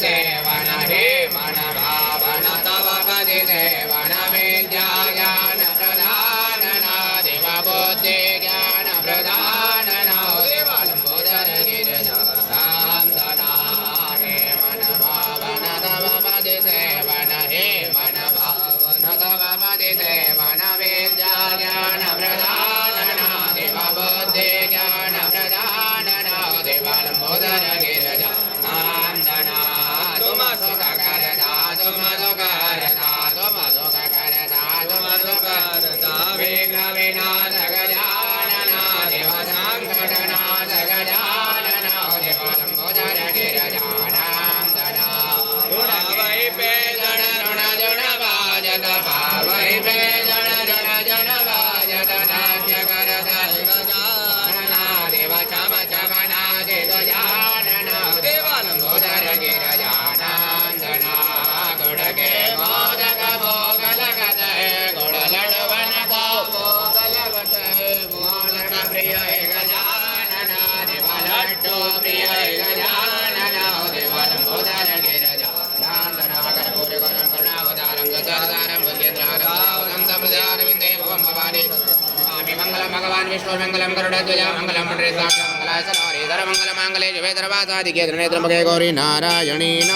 Seven हे मन भावन तव पदि सेवन विद्याज्ञान प्रदान देव बुद्धि ज्ञान प्रदान देव लंबोदर गिरिधाम धना हे मन भावन तव पदि सेवन हे मन भावन तव पदि सेवन विद्याज्ञान प्रदान देव बुद्धि ज्ञान प्रदान देव लंबोदर गिरिधाम धना तुम सुख करता तुम सुख करता तुम सुख करता तुम सुख करता विघ्न विनाश गजानन देव संकटनाश गजानन देव लंबोदर गिरिधाम धना ऋण वै पे जन ऋण जन वाजत भावै पे जन जन जन वाजत नाट्य करत गजानन देव चम चम नादे गजानन देव लंबोदर गिरिधाम धना गुड़ के मोदक भोग लगत गुड़ लडवन को भोग लगत मोदक प्रिय गजानन देव लड्डू प्रिय गजानन देव लंबोदर गिरिधाम धना कर्पूर गौरम करुणावतारम गजाननं भुजगेन्द्रहारं समृद्धारविन्दे भवं भवानी स्वामी मंगलम भगवान विष्णु मंगलम गरुड़ध्वज मंगलम पुंडरीकाक्ष मंगलाय सर्वहरिधर मंगलमांगल्ये शिवे सर्वासाधिके त्रिनेत्र गौरी नारायणी।